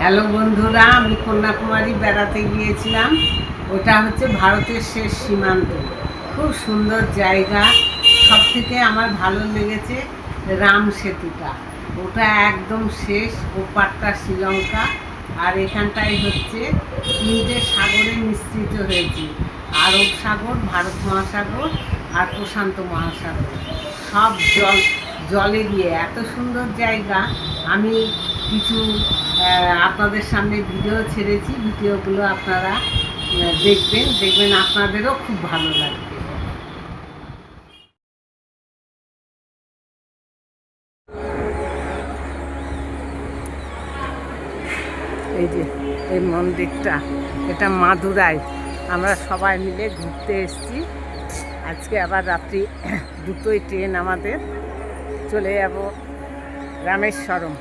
Hello বন্ধুরা, আমি কন্যাকুমারী বেড়াতে গিয়েছিলাম। ওটা হচ্ছে ভারতের শেষ সীমান্ত। খুব সুন্দর জায়গা। সব থেকে আমার ভালো লেগেছে রাম সেতুটা। ওটা একদম শেষ, ওপারটা শ্রীলঙ্কা, আর এখানটাই হচ্ছে তিনটে সাগরে মিশ্রিত হয়েছে। আরব সাগর, ভারত মহাসাগর আর প্রশান্ত মহাসাগর, সব জলে দিয়ে এত সুন্দর জায়গা। আমি কিছু আপনাদের সামনে ভিডিও ছেড়েছি, ভিডিওগুলো আপনারা দেখবেন আপনাদেরও খুব ভালো লাগবে। এই যে এই মন্দিরটা, এটা মাদুরাই। আমরা সবাই মিলে ঘুরতে এসেছি। আজকে আবার রাত্রি 2টোয় ট্রেন আমাদের, চলে যাব রামেশ্বরম।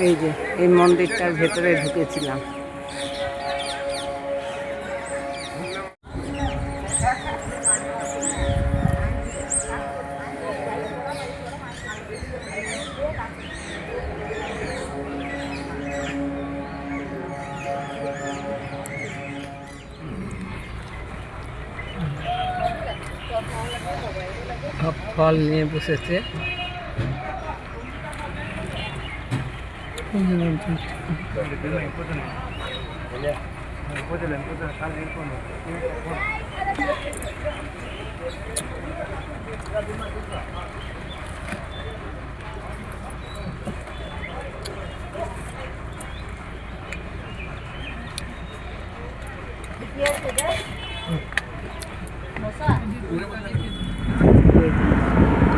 এই যে এই মন্দিরটার ভেতরে ঢুকেছিলাম। ফল নিয়ে বসেছে।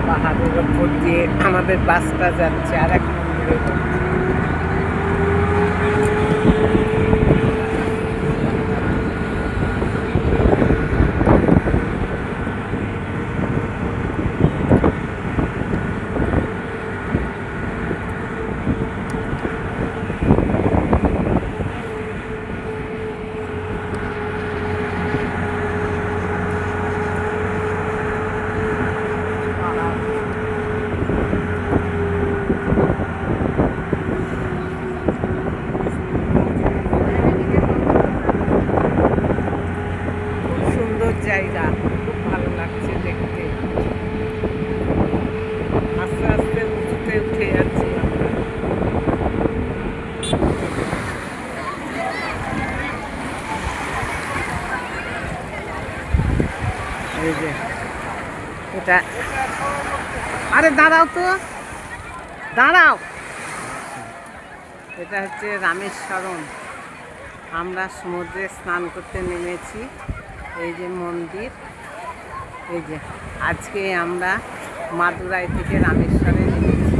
পাহাড়ের ওপর দিয়ে আমাদের বাসটা যাচ্ছে আর এক মন্দিরে। জায়গা খুব ভালো লাগছে দেখতে। আস্তে আস্তে উঁচুতে উঠে যাচ্ছি আমরা। এই যে এটা, আরে দাঁড়াও তো, দাঁড়াও। এটা হচ্ছে রামেশ্বরম। আমরা সমুদ্রে স্নান করতে নেমেছি। এই যে মন্দির, এই যে আজকে আমরা মাদুরাই থেকে রামেশ্বরে নেমেছি।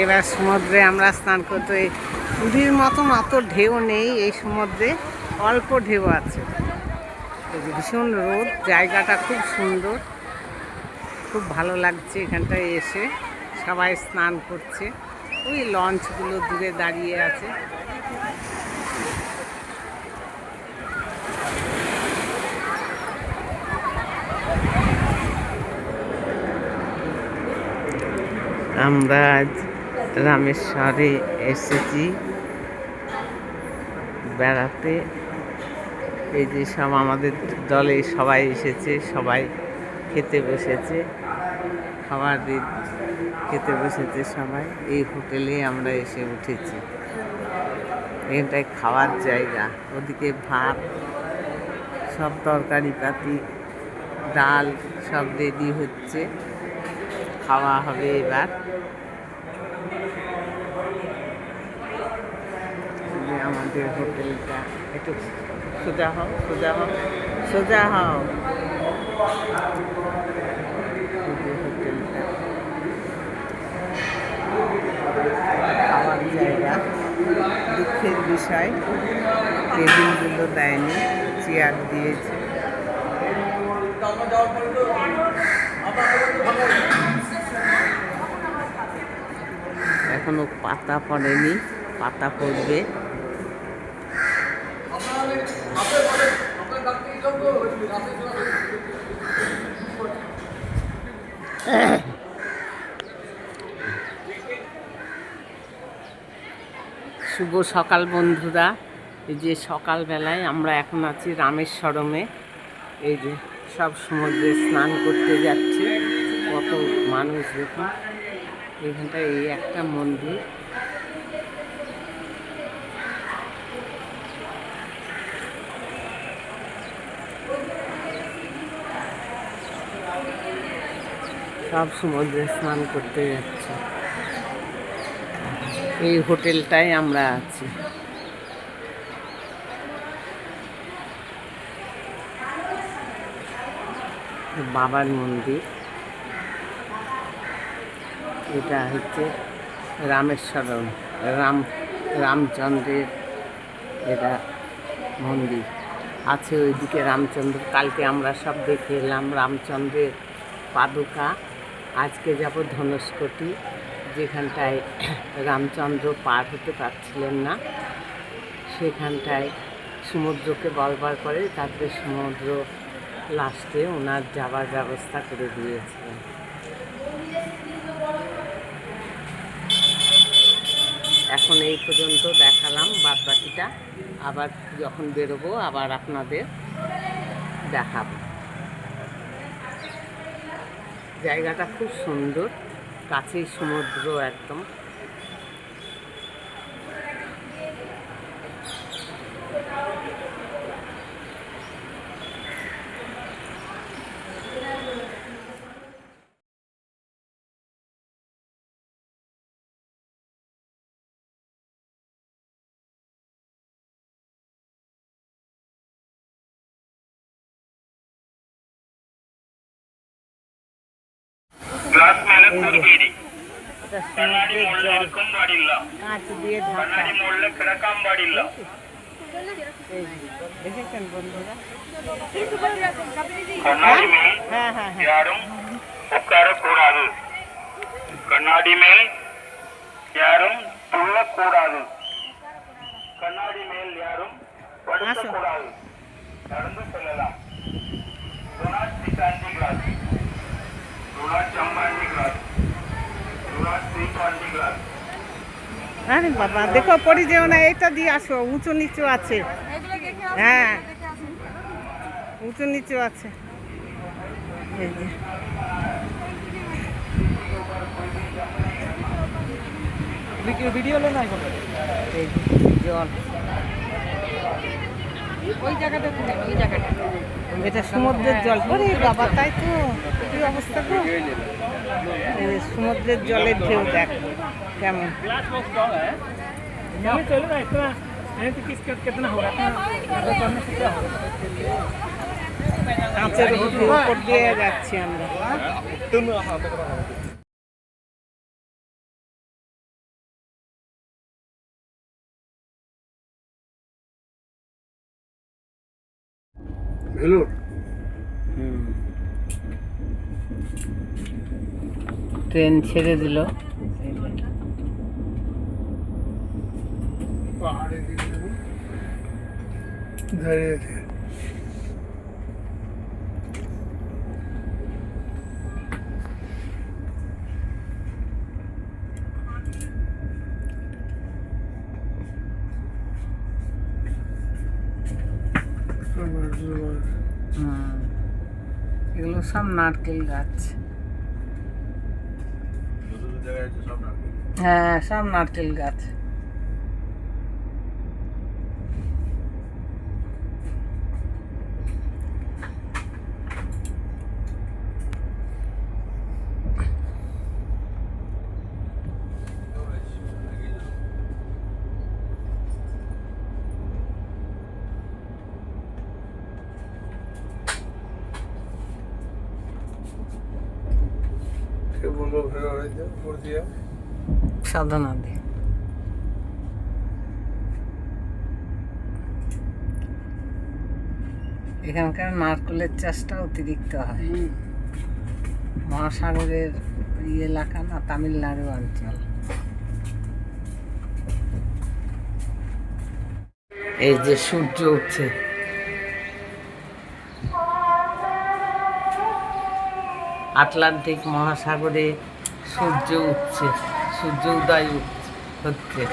এবার সমুদ্রে আমরা স্নান করতে, পুরীর মতন অত ঢেউ নেই এই সমুদ্রে, অল্প ঢেউ আছে। ভীষণ রোদ, জায়গাটা খুব সুন্দর, খুব ভালো লাগছে এখানটায় এসে। সবাই স্নান করছে, ওই লঞ্চগুলো দূরে দাঁড়িয়ে আছে। আমরা আজ রামেশ্বরে এসেছি বেড়াতে। এই যে সব আমাদের দলে সবাই এসেছে, সবাই খেতে বসেছে, খেতে বসেছে সবাই। এই হোটেলে আমরা এসে উঠেছি। এখানটায় খাওয়ার জায়গা, ওদিকে ভাত, সব তরকারি পাতি, ডাল সব রেডি হচ্ছে, খাওয়া হবে এবার। আমাদের হোটেলটা একটু সোজা হও, সোজা হও, সোজা হও। হোটেলটা খাওয়ার জায়গা, দুঃখের বিষয় টেবিলগুলো দেয়নি, চেয়ার দিয়েছে। এখনো পাতা পড়েনি, পাতা পড়বে। শুভ সকাল বন্ধুরা। এই যে সকালবেলায় আমরা এখন আছি রামেশ্বরমে। এই যে সব সমুদ্রে স্নান করতে যাচ্ছে, কত মানুষ দেখুন। এখানটায় এই একটা মন্দির, সব সমুদ্রে স্নান করতে যাচ্ছে। এই হোটেলটায় আমরা আছি। বাবার মন্দির, এটা হচ্ছে রামেশ্বরম, রামচন্দ্রের এটা মন্দির আছে ওইদিকে। রামচন্দ্র কালকে আমরা সব দেখে এলাম, রামচন্দ্রের পাদুকা। আজকে যাব ধনুষ্কটি, যেখানটায় রামচন্দ্র পার হতে পারছিলেন না, সেখানটায় সমুদ্রকে বলবার করে, তারপরে সমুদ্র লাস্টে ওনার যাবার ব্যবস্থা করে দিয়েছিলেন। এখন এই পর্যন্ত দেখালাম, বাদ বাকিটা আবার যখন বেরোবো আবার আপনাদের দেখাবো। জায়গাটা খুব সুন্দর, কাছেই সমুদ্র একদম। এটা সমুদ্রের জল, কাঁচ দিয়ে ঢাকা। দেখেছেন বন্ধুরা? হ্যাঁ হ্যাঁ হ্যাঁ। கண்ணாடி மேல் யாரும் துள்ளக்கூடாது, கண்ணாடி மேல் யாரும் படுக்கக்கூடாது, நடந்து செல்லலாம். Do not sit on the glass, do not jump on the glass, do not sleep on the glass. আরে বাবা, দেখো পড়ে যেও না, এটা দিয়ে আসো, উঁচু নিচু আছে। হ্যাঁ, উঁচু নিচু আছে। এই যে ভিডিও লো নাই, এই জল, ওই জায়গাটা ওই জায়গাটা এটা সমুদ্রের জল। ওরে বাবা, তাই তো, কি অবস্থা তো। সমুদ্রের জলের ঢেউ দেখ কেমন। কাঁচের উপর দিয়ে যাচ্ছি আমরা। ট্রেন ছেড়ে দিল। এগুলো সব নারকেল গাছ। হ্যাঁ, সব নারকেল গাছ। সাদা নদী। এখানকার নারকেলের চাষটা অতিরিক্ত হয়। মহাসাগরের এলাকা না, তামিলনাড়ু অঞ্চল। এই যে সূর্য উঠছে, আটলান্টিক মহাসাগরে সূর্য উঠছে, সূর্য উদয় হচ্ছে।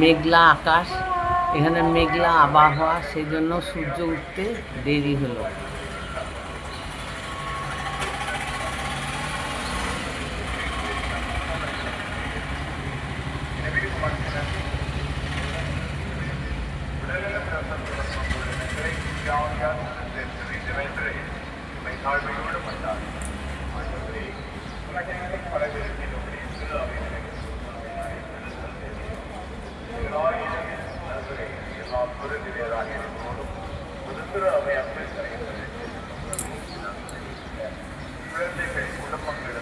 মেঘলা আকাশ, এখানে মেঘলা আবহাওয়া, সেই জন্য সূর্য উঠতে দেরি হলো। കുടുംബങ്ങളുടെ